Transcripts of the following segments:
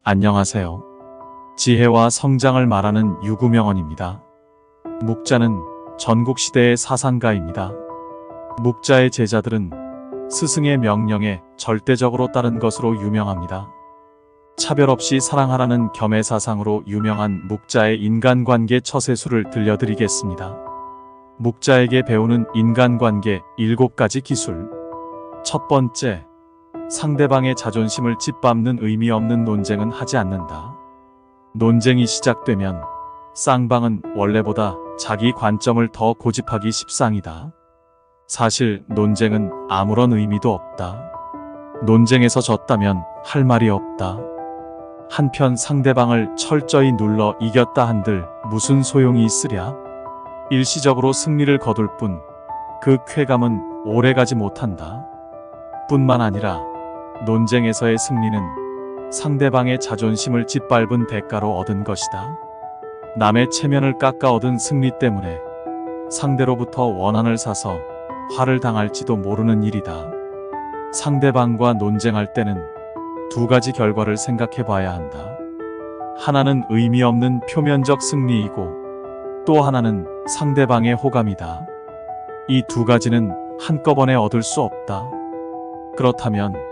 안녕하세요. 지혜와 성장을 말하는 유구명언입니다. 묵자는 전국시대의 사상가입니다. 묵자의 제자들은 스승의 명령에 절대적으로 따른 것으로 유명합니다. 차별 없이 사랑하라는 겸의 사상으로 유명한 묵자의 인간관계 처세술을 들려드리겠습니다. 묵자에게 배우는 인간관계 7가지 기술. 첫 번째, 상대방의 자존심을 짓밟는 의미 없는 논쟁은 하지 않는다. 논쟁이 시작되면 쌍방은 원래보다 자기 관점을 더 고집하기 십상이다. 사실 논쟁은 아무런 의미도 없다. 논쟁에서 졌다면 할 말이 없다. 한편 상대방을 철저히 눌러 이겼다 한들 무슨 소용이 있으랴? 일시적으로 승리를 거둘 뿐 그 쾌감은 오래가지 못한다. 뿐만 아니라 논쟁에서의 승리는 상대방의 자존심을 짓밟은 대가로 얻은 것이다. 남의 체면을 깎아 얻은 승리 때문에 상대로부터 원한을 사서 화를 당할지도 모르는 일이다. 상대방과 논쟁할 때는 2가지 결과를 생각해 봐야 한다. 하나는 의미 없는 표면적 승리이고 또 하나는 상대방의 호감이다. 이 2가지는 한꺼번에 얻을 수 없다. 그렇다면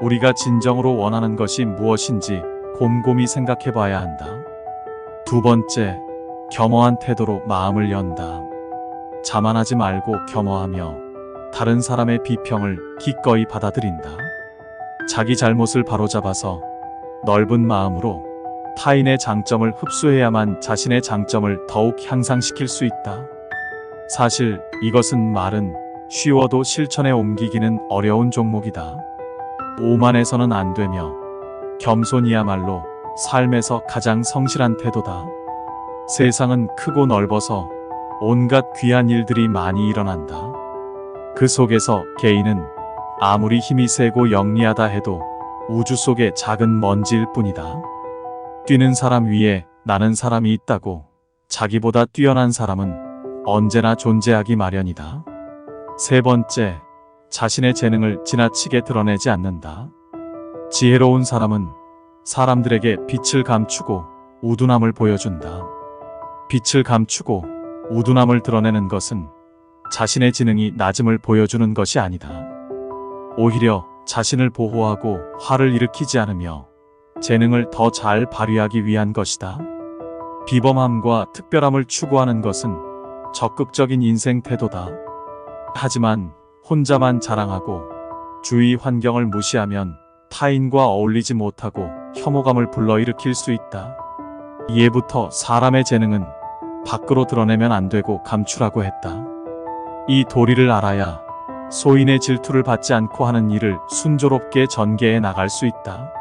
우리가 진정으로 원하는 것이 무엇인지 곰곰이 생각해 봐야 한다. 2번째, 겸허한 태도로 마음을 연다. 자만하지 말고 겸허하며 다른 사람의 비평을 기꺼이 받아들인다. 자기 잘못을 바로잡아서 넓은 마음으로 타인의 장점을 흡수해야만 자신의 장점을 더욱 향상시킬 수 있다. 사실 이것은 말은 쉬워도 실천에 옮기기는 어려운 종목이다. 오만해서는 안 되며 겸손이야말로 삶에서 가장 성실한 태도다. 세상은 크고 넓어서 온갖 귀한 일들이 많이 일어난다. 그 속에서 개인은 아무리 힘이 세고 영리하다 해도 우주 속의 작은 먼지일 뿐이다. 뛰는 사람 위에 나는 사람이 있다고 자기보다 뛰어난 사람은 언제나 존재하기 마련이다. 3번째, 자신의 재능을 지나치게 드러내지 않는다. 지혜로운 사람은 사람들에게 빛을 감추고 우둔함을 보여준다. 빛을 감추고 우둔함을 드러내는 것은 자신의 지능이 낮음을 보여주는 것이 아니다. 오히려 자신을 보호하고 화를 일으키지 않으며 재능을 더 잘 발휘하기 위한 것이다. 비범함과 특별함을 추구하는 것은 적극적인 인생 태도다. 하지만 혼자만 자랑하고 주위 환경을 무시하면 타인과 어울리지 못하고 혐오감을 불러일으킬 수 있다. 이해부터 사람의 재능은 밖으로 드러내면 안 되고 감추라고 했다. 이 도리를 알아야 소인의 질투를 받지 않고 하는 일을 순조롭게 전개해 나갈 수 있다.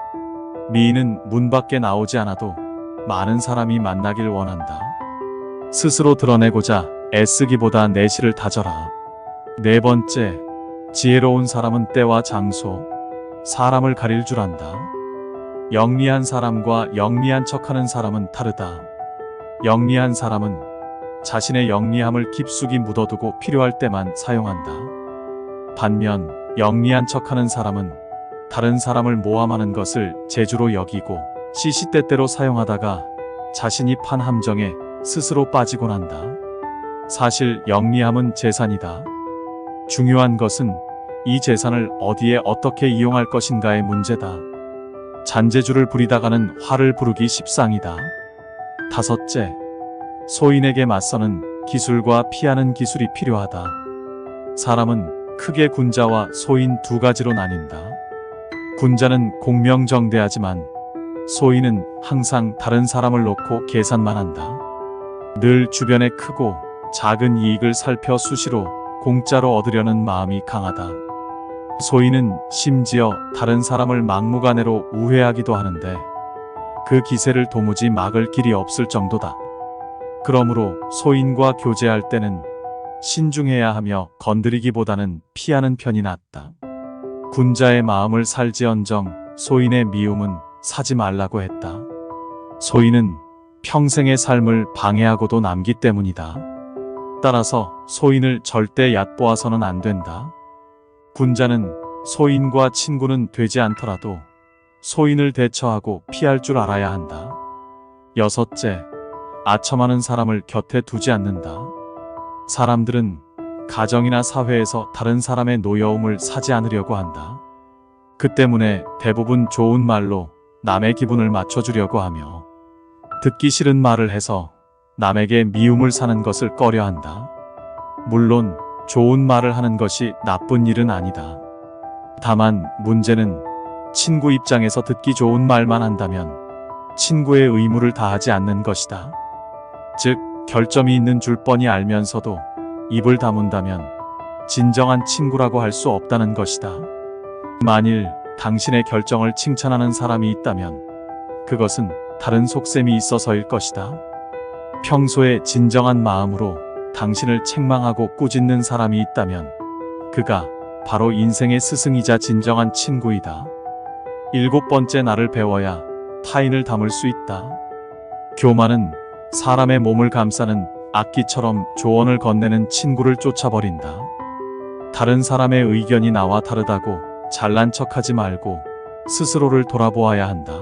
미인은 문 밖에 나오지 않아도 많은 사람이 만나길 원한다. 스스로 드러내고자 애쓰기보다 내실을 다져라. 4번째, 지혜로운 사람은 때와 장소, 사람을 가릴 줄 안다. 영리한 사람과 영리한 척하는 사람은 다르다. 영리한 사람은 자신의 영리함을 깊숙이 묻어두고 필요할 때만 사용한다. 반면 영리한 척하는 사람은 다른 사람을 모함하는 것을 재주로 여기고 시시때때로 사용하다가 자신이 판 함정에 스스로 빠지곤 한다. 사실 영리함은 재산이다. 중요한 것은 이 재산을 어디에 어떻게 이용할 것인가의 문제다. 잔재주를 부리다가는 화를 부르기 십상이다. 5째, 소인에게 맞서는 기술과 피하는 기술이 필요하다. 사람은 크게 군자와 소인 2가지로 나뉜다. 군자는 공명정대하지만 소인은 항상 다른 사람을 놓고 계산만 한다. 늘 주변의 크고 작은 이익을 살펴 수시로 공짜로 얻으려는 마음이 강하다. 소인은 심지어 다른 사람을 막무가내로 우회하기도 하는데 그 기세를 도무지 막을 길이 없을 정도다. 그러므로 소인과 교제할 때는 신중해야 하며 건드리기보다는 피하는 편이 낫다. 군자의 마음을 살지언정 소인의 미움은 사지 말라고 했다. 소인은 평생의 삶을 방해하고도 남기 때문이다. 따라서 소인을 절대 얕보아서는 안 된다. 군자는 소인과 친구는 되지 않더라도 소인을 대처하고 피할 줄 알아야 한다. 여섯째, 아첨하는 사람을 곁에 두지 않는다. 사람들은 가정이나 사회에서 다른 사람의 노여움을 사지 않으려고 한다. 그 때문에 대부분 좋은 말로 남의 기분을 맞춰주려고 하며 듣기 싫은 말을 해서 남에게 미움을 사는 것을 꺼려한다. 물론 좋은 말을 하는 것이 나쁜 일은 아니다. 다만 문제는 친구 입장에서 듣기 좋은 말만 한다면 친구의 의무를 다하지 않는 것이다. 즉, 결점이 있는 줄 뻔히 알면서도 입을 다문다면 진정한 친구라고 할 수 없다는 것이다. 만일 당신의 결정을 칭찬하는 사람이 있다면 그것은 다른 속셈이 있어서일 것이다. 평소에 진정한 마음으로 당신을 책망하고 꾸짖는 사람이 있다면 그가 바로 인생의 스승이자 진정한 친구이다. 일곱 번째, 나를 배워야 타인을 담을 수 있다. 교만은 사람의 몸을 감싸는 악기처럼 조언을 건네는 친구를 쫓아버린다. 다른 사람의 의견이 나와 다르다고 잘난 척하지 말고 스스로를 돌아보아야 한다.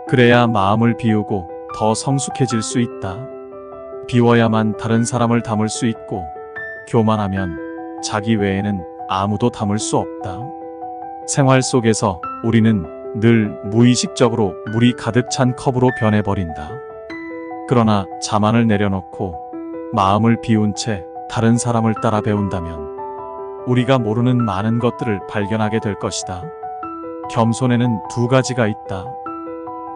그래야 마음을 비우고 더 성숙해질 수 있다. 비워야만 다른 사람을 담을 수 있고 교만하면 자기 외에는 아무도 담을 수 없다. 생활 속에서 우리는 늘 무의식적으로 물이 가득 찬 컵으로 변해버린다. 그러나 자만을 내려놓고 마음을 비운 채 다른 사람을 따라 배운다면 우리가 모르는 많은 것들을 발견하게 될 것이다. 겸손에는 두 가지가 있다.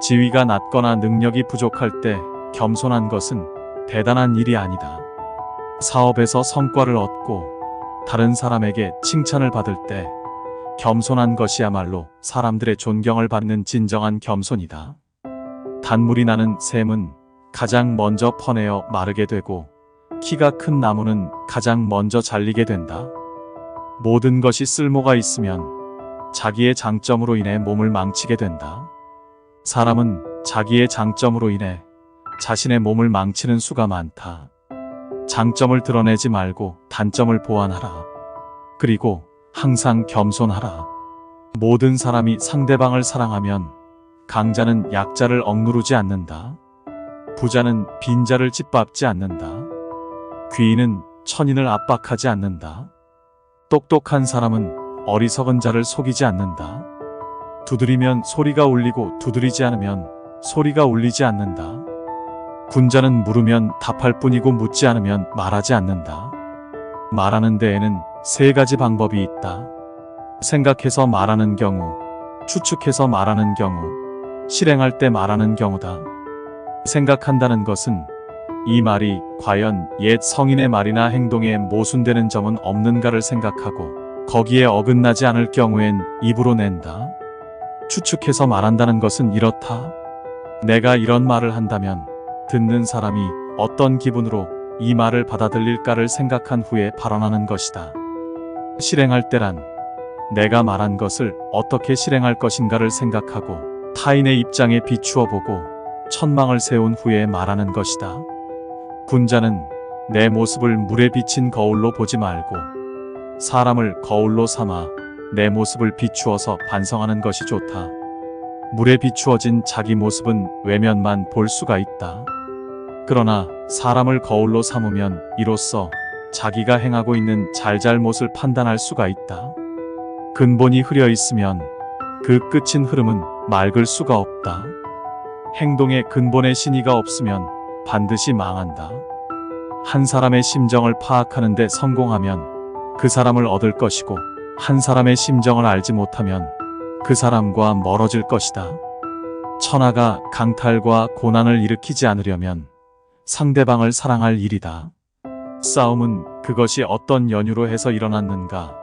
지위가 낮거나 능력이 부족할 때 겸손한 것은 대단한 일이 아니다. 사업에서 성과를 얻고 다른 사람에게 칭찬을 받을 때 겸손한 것이야말로 사람들의 존경을 받는 진정한 겸손이다. 단물이 나는 샘은 가장 먼저 퍼내어 마르게 되고 키가 큰 나무는 가장 먼저 잘리게 된다. 모든 것이 쓸모가 있으면 자기의 장점으로 인해 몸을 망치게 된다. 사람은 자기의 장점으로 인해 자신의 몸을 망치는 수가 많다. 장점을 드러내지 말고 단점을 보완하라. 그리고 항상 겸손하라. 모든 사람이 상대방을 사랑하면 강자는 약자를 억누르지 않는다. 부자는 빈자를 짓밟지 않는다. 귀인은 천인을 압박하지 않는다. 똑똑한 사람은 어리석은 자를 속이지 않는다. 두드리면 소리가 울리고 두드리지 않으면 소리가 울리지 않는다. 군자는 물으면 답할 뿐이고 묻지 않으면 말하지 않는다. 말하는 데에는 세 가지 방법이 있다. 생각해서 말하는 경우, 추측해서 말하는 경우, 실행할 때 말하는 경우다. 생각한다는 것은 이 말이 과연 옛 성인의 말이나 행동에 모순되는 점은 없는가를 생각하고 거기에 어긋나지 않을 경우엔 입으로 낸다. 추측해서 말한다는 것은 이렇다. 내가 이런 말을 한다면 듣는 사람이 어떤 기분으로 이 말을 받아들일까를 생각한 후에 발언하는 것이다. 실행할 때란 내가 말한 것을 어떻게 실행할 것인가를 생각하고 타인의 입장에 비추어 보고 천망을 세운 후에 말하는 것이다. 군자는 내 모습을 물에 비친 거울로 보지 말고 사람을 거울로 삼아 내 모습을 비추어서 반성하는 것이 좋다. 물에 비추어진 자기 모습은 외면만 볼 수가 있다. 그러나 사람을 거울로 삼으면 이로써 자기가 행하고 있는 잘잘못을 판단할 수가 있다. 근본이 흐려 있으면 그 끝인 흐름은 맑을 수가 없다. 행동에 근본의 신의가 없으면 반드시 망한다. 한 사람의 심정을 파악하는 데 성공하면 그 사람을 얻을 것이고 한 사람의 심정을 알지 못하면 그 사람과 멀어질 것이다. 천하가 강탈과 고난을 일으키지 않으려면 상대방을 사랑할 일이다. 싸움은 그것이 어떤 연유로 해서 일어났는가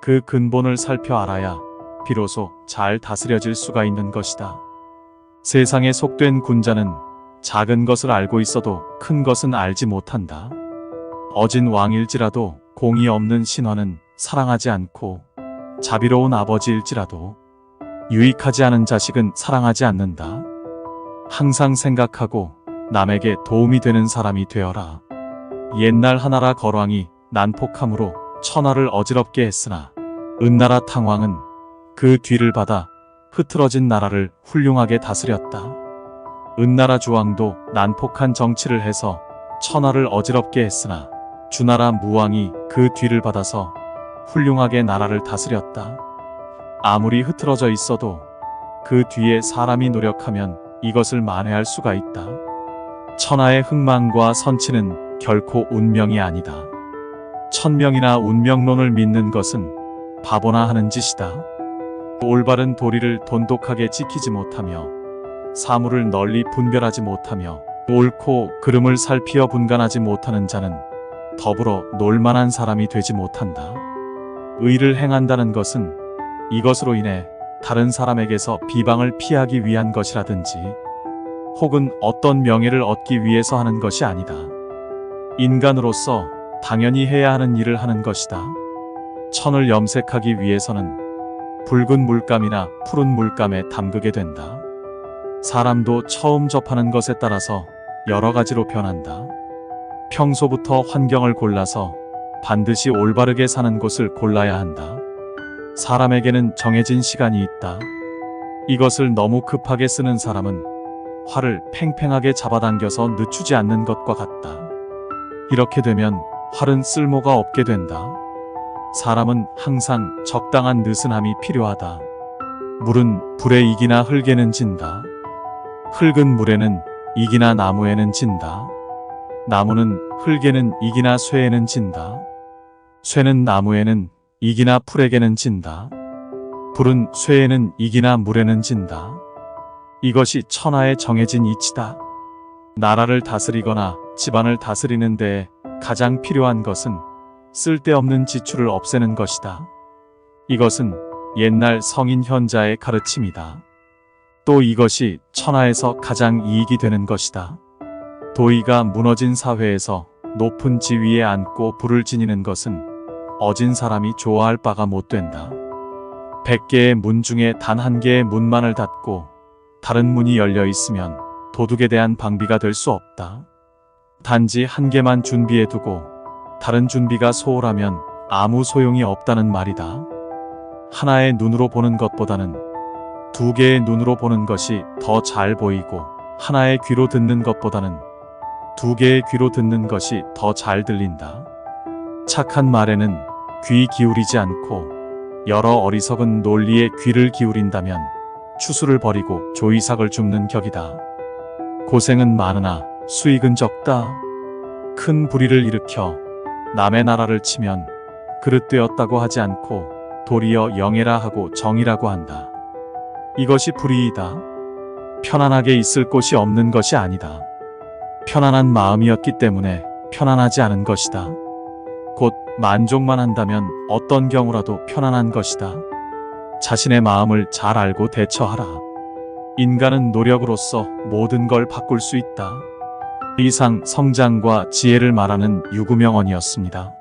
그 근본을 살펴 알아야 비로소 잘 다스려질 수가 있는 것이다. 세상에 속된 군자는 작은 것을 알고 있어도 큰 것은 알지 못한다. 어진 왕일지라도 공의 없는 신하는 사랑하지 않고 자비로운 아버지일지라도 유익하지 않은 자식은 사랑하지 않는다. 항상 생각하고 남에게 도움이 되는 사람이 되어라. 옛날 하나라 거왕이 난폭함으로 천하를 어지럽게 했으나 은나라 탕왕은 그 뒤를 받아 흐트러진 나라를 훌륭하게 다스렸다. 은나라 주왕도 난폭한 정치를 해서 천하를 어지럽게 했으나 주나라 무왕이 그 뒤를 받아서 훌륭하게 나라를 다스렸다. 아무리 흐트러져 있어도 그 뒤에 사람이 노력하면 이것을 만회할 수가 있다. 천하의 흥망과 선치는 결코 운명이 아니다. 천명이나 운명론을 믿는 것은 바보나 하는 짓이다. 올바른 도리를 돈독하게 지키지 못하며 사물을 널리 분별하지 못하며 옳고 그름을 살피어 분간하지 못하는 자는 더불어 놀만한 사람이 되지 못한다. 의를 행한다는 것은 이것으로 인해 다른 사람에게서 비방을 피하기 위한 것이라든지 혹은 어떤 명예를 얻기 위해서 하는 것이 아니다. 인간으로서 당연히 해야 하는 일을 하는 것이다. 천을 염색하기 위해서는 붉은 물감이나 푸른 물감에 담그게 된다. 사람도 처음 접하는 것에 따라서 여러 가지로 변한다. 평소부터 환경을 골라서 반드시 올바르게 사는 곳을 골라야 한다. 사람에게는 정해진 시간이 있다. 이것을 너무 급하게 쓰는 사람은 활을 팽팽하게 잡아당겨서 늦추지 않는 것과 같다. 이렇게 되면 활은 쓸모가 없게 된다. 사람은 항상 적당한 느슨함이 필요하다. 물은 불에 이기나 흙에는 진다. 흙은 물에는 이기나 나무에는 진다. 나무는 흙에는 이기나 쇠에는 진다. 쇠는 나무에는 이기나 풀에게는 진다. 불은 쇠에는 이기나 물에는 진다. 이것이 천하에 정해진 이치다. 나라를 다스리거나 집안을 다스리는 데에 가장 필요한 것은 쓸데없는 지출을 없애는 것이다. 이것은 옛날 성인 현자의 가르침이다. 또 이것이 천하에서 가장 이익이 되는 것이다. 도의가 무너진 사회에서 높은 지위에 앉고 부를 지니는 것은 어진 사람이 좋아할 바가 못 된다. 100개의 문 중에 단 한 개의 문만을 닫고 다른 문이 열려 있으면 도둑에 대한 방비가 될 수 없다. 단지 한 개만 준비해 두고 다른 준비가 소홀하면 아무 소용이 없다는 말이다. 하나의 눈으로 보는 것보다는 두 개의 눈으로 보는 것이 더 잘 보이고 하나의 귀로 듣는 것보다는 두 개의 귀로 듣는 것이 더 잘 들린다. 착한 말에는 귀 기울이지 않고 여러 어리석은 논리에 귀를 기울인다면 추수를 버리고 조이삭을 줍는 격이다. 고생은 많으나 수익은 적다. 큰 불의를 일으켜 남의 나라를 치면 그릇되었다고 하지 않고 도리어 영예라 하고 정이라고 한다. 이것이 불의이다. 편안하게 있을 곳이 없는 것이 아니다. 편안한 마음이었기 때문에 편안하지 않은 것이다. 곧 만족만 한다면 어떤 경우라도 편안한 것이다. 자신의 마음을 잘 알고 대처하라. 인간은 노력으로서 모든 걸 바꿀 수 있다. 이상 성장과 지혜를 말하는 유구명언이었습니다.